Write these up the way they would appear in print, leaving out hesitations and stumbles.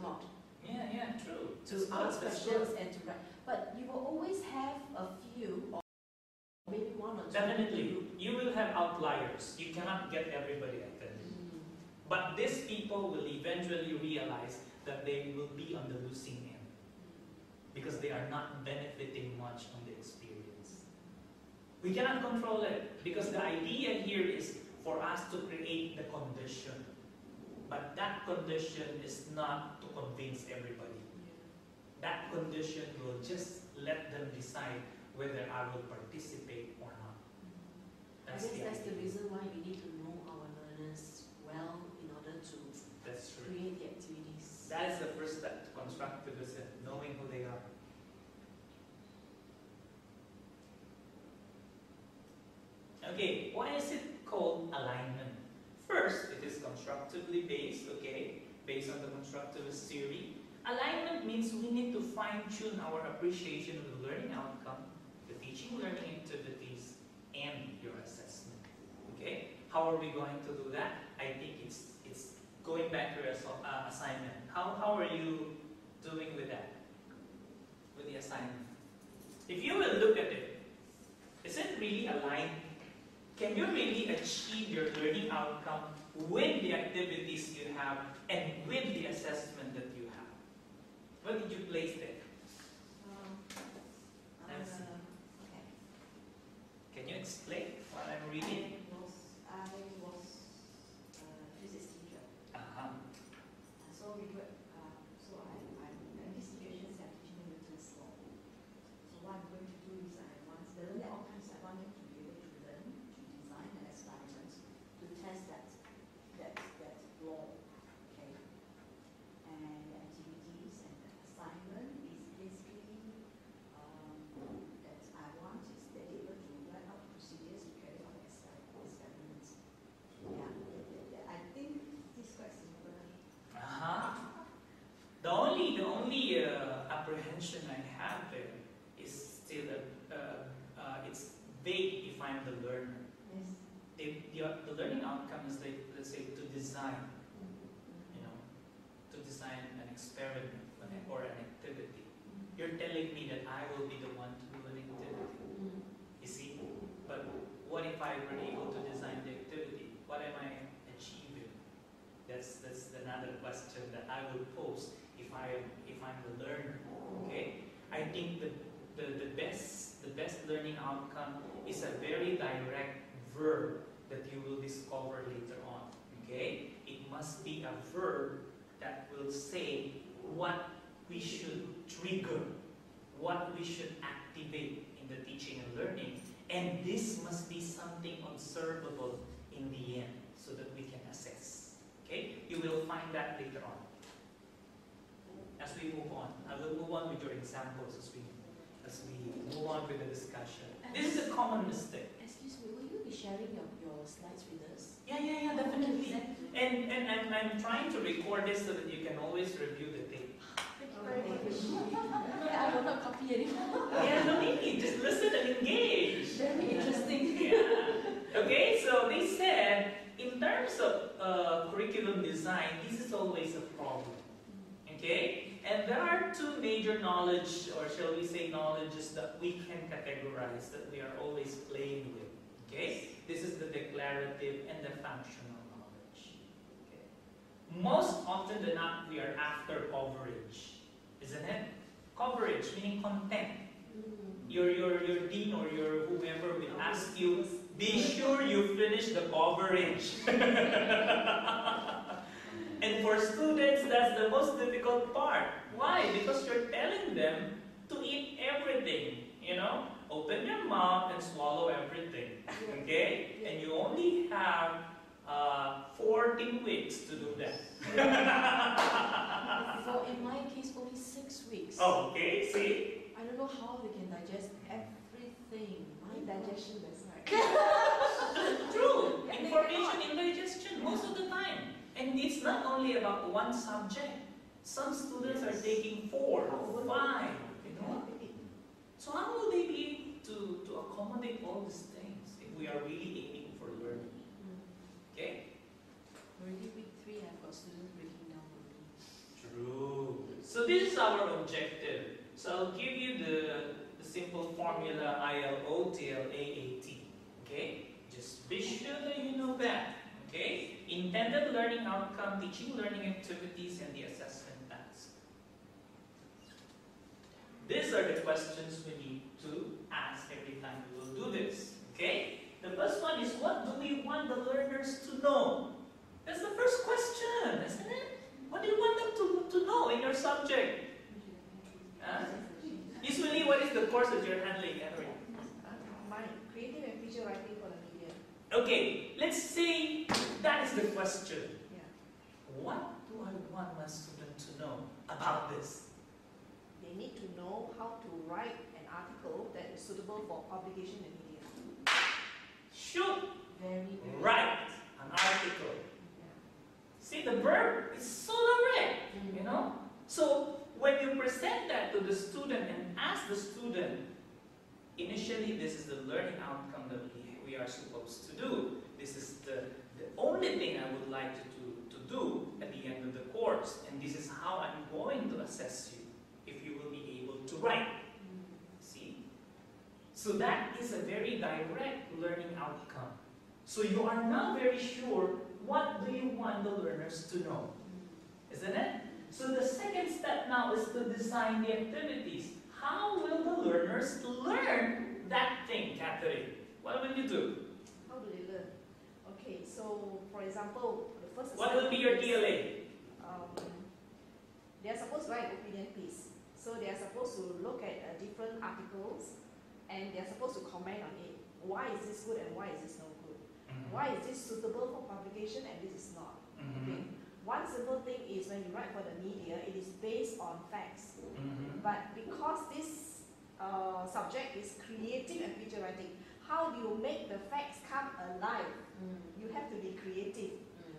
not. Yeah, true. To ask questions and to write. But you will always have a few, or maybe one or two. Definitely. You will have outliers. You cannot get everybody attended. But these people will eventually realize that they will be on the losing end because they are not benefiting much from the experience. We cannot control it because the idea here is for us to create the condition. But that condition is not to convince everybody. That condition will just let them decide whether I will participate or not. I guess that's the reason why we need to know our learners well in order to create the activities. That is the first step to constructivism, knowing who they are. Okay, why is it called alignment? First, it is constructively based, okay, based on the constructivist theory. Alignment means we need to fine-tune our appreciation of the learning outcome, the teaching learning activities, and your assessment. Okay? How are we going to do that? I think it's going back to your assignment. How are you doing with that? With the assignment? If you will look at it, is it really aligned? Can you really achieve your learning outcome with the activities you have and with the assessment that you have? What did you place there? Okay. Can you explain what I'm reading? I was physics teacher. So we were, in these situations I'm teaching Newton's law. So what I'm going to do is the learning outcomes I want them to be able to learn, to design an experiment, to test that law. Okay. And the activities and the assignment is basically that I want is they're able to write out procedures to carry out experiments. Yeah, I think this is quite simple. The only apprehension I have there is still it's vague if I'm the learner. Yes. The learning outcome is like, let's say, to design, to design an experiment or an activity. You're telling me that I will be the one to do an activity. You see? But what if I were able to design the activity? What am I achieving? That's another question that I will pose if I'm the learner. Okay? I think the best learning outcome is a very direct verb that you will discover later on. Okay? It must be a verb that will say what we should trigger, what we should activate in the teaching and learning, and this must be something observable in the end so that we can assess. Okay? You will find that later on. As we move on, I will move on with your examples as we move on with the discussion. This is a common mistake. Excuse me, will you be sharing your slides with us? Yeah, definitely. And I'm trying to record this so that you can always review the tape. Thank you very much. I will not copy anymore. Yeah, no need. Just listen and engage. Very interesting. Yeah. Okay, so they said, in terms of curriculum design, this is always a problem. Okay? And there are two major knowledge, or shall we say knowledges, that we can categorize, that we are always playing with. Okay? This is the declarative and the functional knowledge. Okay? Most often than not, we are after coverage. Isn't it? Coverage, meaning content. Your dean or your whoever will ask you, be sure you finish the coverage. And for students, that's the most difficult part. Why? Because you're telling them to eat everything, Open your mouth and swallow everything, okay? And you only have 14 weeks to do that. So in my case, only 6 weeks. Oh, okay, see? I don't know how they can digest everything. My digestion is like... True! Information indigestion most of the time. And it's not only about one subject. Some students are taking 4 or 5, So how will they be able to accommodate all these things if we are really aiming for learning? Okay? Already week 3, I've got students breaking down on me. True. So this is our objective. So I'll give you the simple formula ILOTLAAT. Okay? Just be sure that you know that. Okay? Intended learning outcome, teaching learning activities, and the assessment task. These are the questions we need to ask every time we will do this. Okay? The first one is, what do we want the learners to know? That's the first question, isn't it? What do you want them to know in your subject? Usually, what is the course that you're handling, Henry? Mine, creative and feature writing for the media. Okay, let's say that is the question. Yeah. What do I want my student to know about this? They need to know how to write an article that is suitable for publication in media. Should Very, very write an article. Yeah. See, the verb is so direct, you know? So, when you present that to the student and ask the student, initially this is the learning outcome that we are supposed to do. This is the only thing I would like to do at the end of the course. And this is how I'm going to assess you, if you will be able to write. See? So that is a very direct learning outcome. So you are now very sure, what do you want the learners to know? Isn't it? So the second step now is to design the activities. How will the learners learn that thing, Catherine? What will you do? How do they learn? Okay, so for example, the first What will be your DLA? They are supposed to write an opinion piece. So they are supposed to look at different articles and they are supposed to comment on it. Why is this good and why is this no good? Why is this suitable for publication and this is not? Okay. One simple thing is when you write for the media, it is based on facts. But because this subject is creative and feature writing, how do you make the facts come alive? You have to be creative.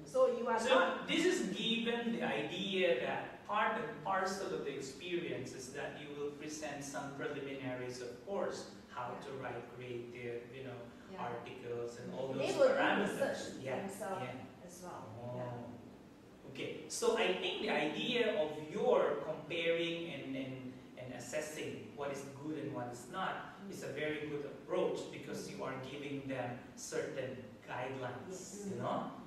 So you are not... This is given the idea that part and parcel of the experience is that you will present some preliminaries, of course, how to write creative, articles and all those they will parameters. do research themselves as well. Okay, so I think the idea of your comparing and assessing what is good and what is not is a very good approach, because you are giving them certain guidelines,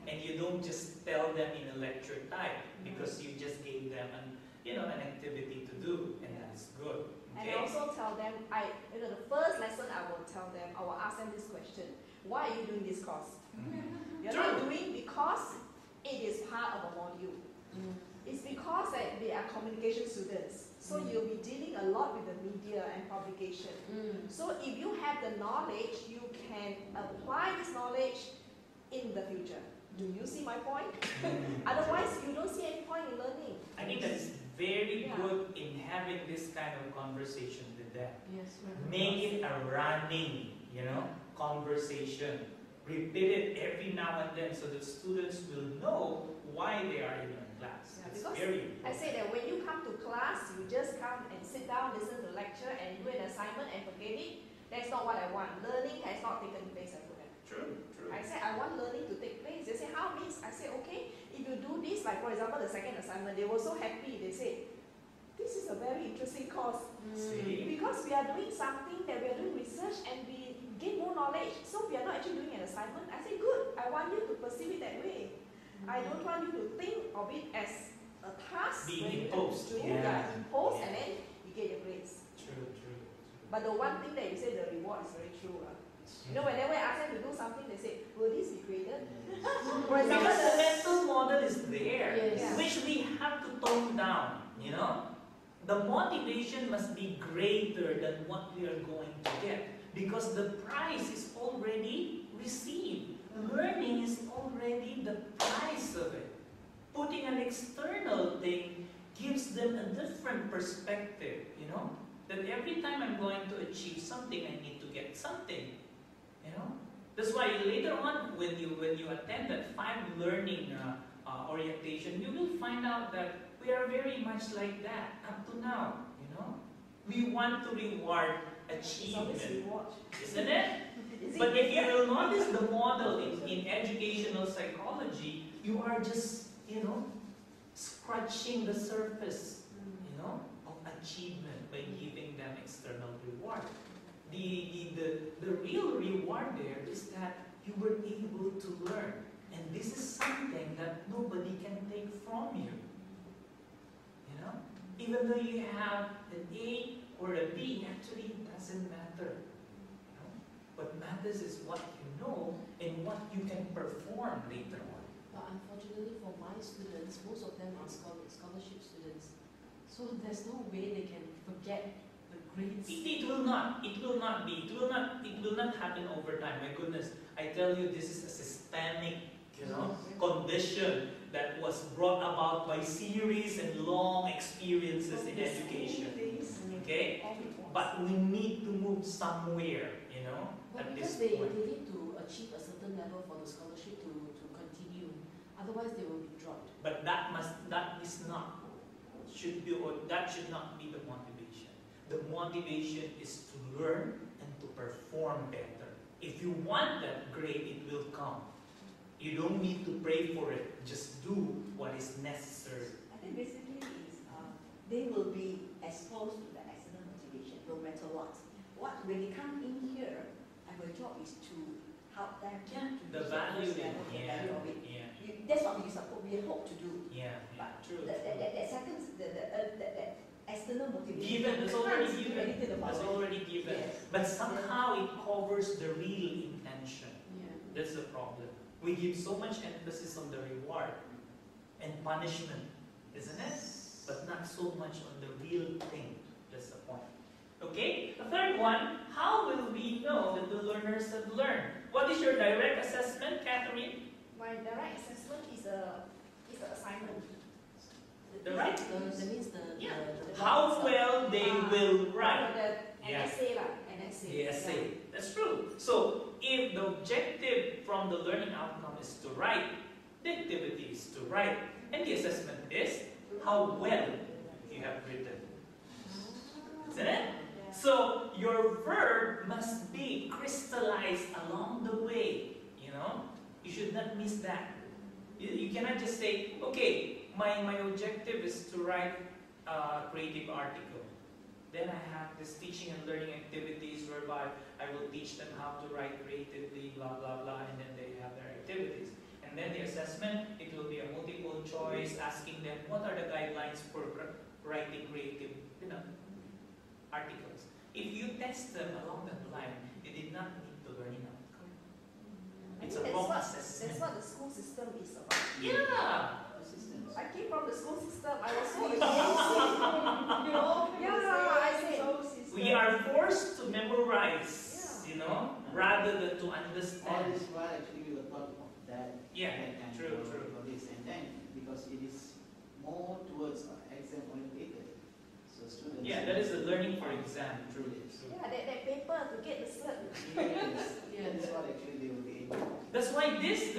and you don't just tell them in a lecture type, because you just gave them an activity to do, and that's good. Okay? And I also tell them, the first lesson I will tell them, I will ask them this question: why are you doing this course? You're not doing because it is part of a module. It's because they are communication students. So you'll be dealing a lot with the media and publication. So if you have the knowledge, you can apply this knowledge in the future. Do you see my point? Otherwise, you don't see any point in learning. I think that is very good in having this kind of conversation with them. Yes, make it a running, conversation. Repeat it every now and then so that students will know why they are in your class. It's very important. I say that when you come to class, you just come and sit down, listen to the lecture, and do an assignment and forget it. That's not what I want. Learning has not taken place at home. True. I said I want learning to take place. They say, how, Miss? I said, okay, if you do this, like for example, the second assignment, they were so happy. They said, this is a very interesting course. Because we are doing something that we are doing research and we gain more knowledge. So we are not actually doing an assignment. I say, good. I want you to perceive it that way. I don't want you to think of it as a task being imposed. Imposed, and then you get your grades. True. But the one thing that you say, the reward is very true. Whenever I ask them to do something, they say, will this be graded? For example, because the mental model is there, Yes. which we have to tone down, The motivation must be greater than what we are going to get, because the prize is already received. Learning is already the price of it. Putting an external thing gives them a different perspective, that every time I'm going to achieve something, I need to get something, That's why later on, when you attend that 5 learning orientation, you will find out that we are very much like that up to now, We want to reward achievement, isn't it? But if you will notice the model in educational psychology, you are just, scratching the surface, of achievement by giving them external reward. The real reward there is that you were able to learn. And this is something that nobody can take from you. Even though you have an A or a B, actually it doesn't matter. What matters is what you know and what you can perform later on. But unfortunately for my students, most of them are scholarship students. So there's no way they can forget the grades. It will not happen over time. My goodness, I tell you, this is a systemic, condition that was brought about by series and long experiences in education. Okay? But we need to move somewhere, But at because this they point. need to achieve a certain level for the scholarship to continue. Otherwise they will be dropped. But that should not be the motivation. The motivation is to learn and to perform better. If you want that grade, it will come. You don't need to pray for it. Just do what is necessary. I think basically is they will be exposed to the external motivation no matter what. When they come in here, our job is to help them to The use value first in level, the value of it. That's what we hope to do. But true. that second, that external motivation. Given, that's we already can't do given. anything about That's it. already given. Yes. But somehow it covers the real intention. Yeah. That's the problem. We give so much emphasis on the reward and punishment, isn't it? But not so much on the real thing. That's the point. Okay? The third one, how will we know that the learners have learned? What is your direct assessment, Catherine? My direct assessment is an assignment. The right? That means the How well they will write. An essay lah. an essay. The essay. That's true. So, if the objective from the learning outcome is to write, the activity is to write, and the assessment is how well you have written. Isn't it? So, your verb must be crystallized along the way. You should not miss that. You cannot just say, okay, my objective is to write a creative article. Then I have this teaching and learning activities whereby I will teach them how to write creatively, blah, blah, blah, and then they have their activities. And then the assessment, it will be a multiple choice, asking them what are the guidelines for writing creative articles. If you test them along that line, you did not need the learning outcome. It's a wrong assessment. That's what the school system is about. Yeah! I came from the school system. I was so against I said, We are forced to memorize, rather than to understand. All this while actually we were taught of that. Yeah, and true. For this. And then, because it is more towards exam orientated. So students... Yeah, that is the learning for exam, true. yeah, that paper to get the cert. That is what actually they will be able to. That's why this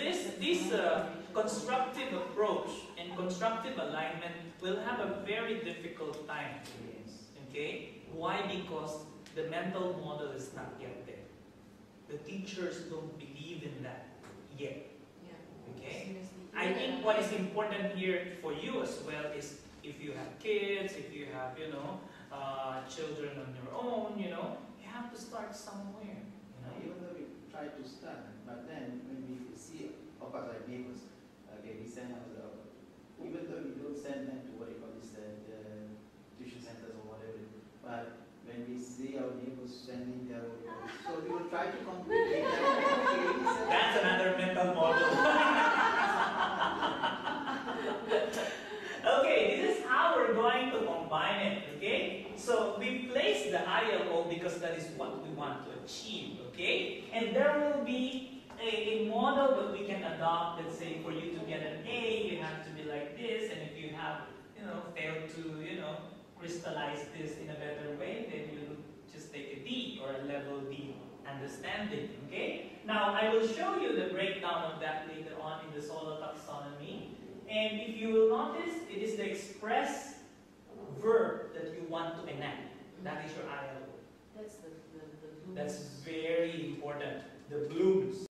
constructive approach and constructive alignment will have a very difficult time. Okay? Why? Because the mental model is not yet there. The teachers don't believe in that yet. Yeah. Okay? Seriously. I think what is important here for you as well is if you have kids, if you have, children on your own, you have to start somewhere. Even though we try to start, but then when we see, of course, our neighbors, okay, we send out even though we don't send them to what you call this, the tuition centers or whatever, but when we see our neighbors sending their own, so we will try to complete that. That's another mental model. Okay, this is how we're going to combine it, okay? So we place the ILO because that is what we want to achieve, okay? And there will be a model that we can adopt. Let's say for you to get an A, you have to be like this, and if you have, failed to, crystallize this in a better way, then you just take a D or a level D understanding, okay? Now, I will show you the breakdown of that later on in the Solo taxonomy. And if you will notice, it is the express verb that you want to enact. That is your ILO. That's the blue. That's very important. The blooms.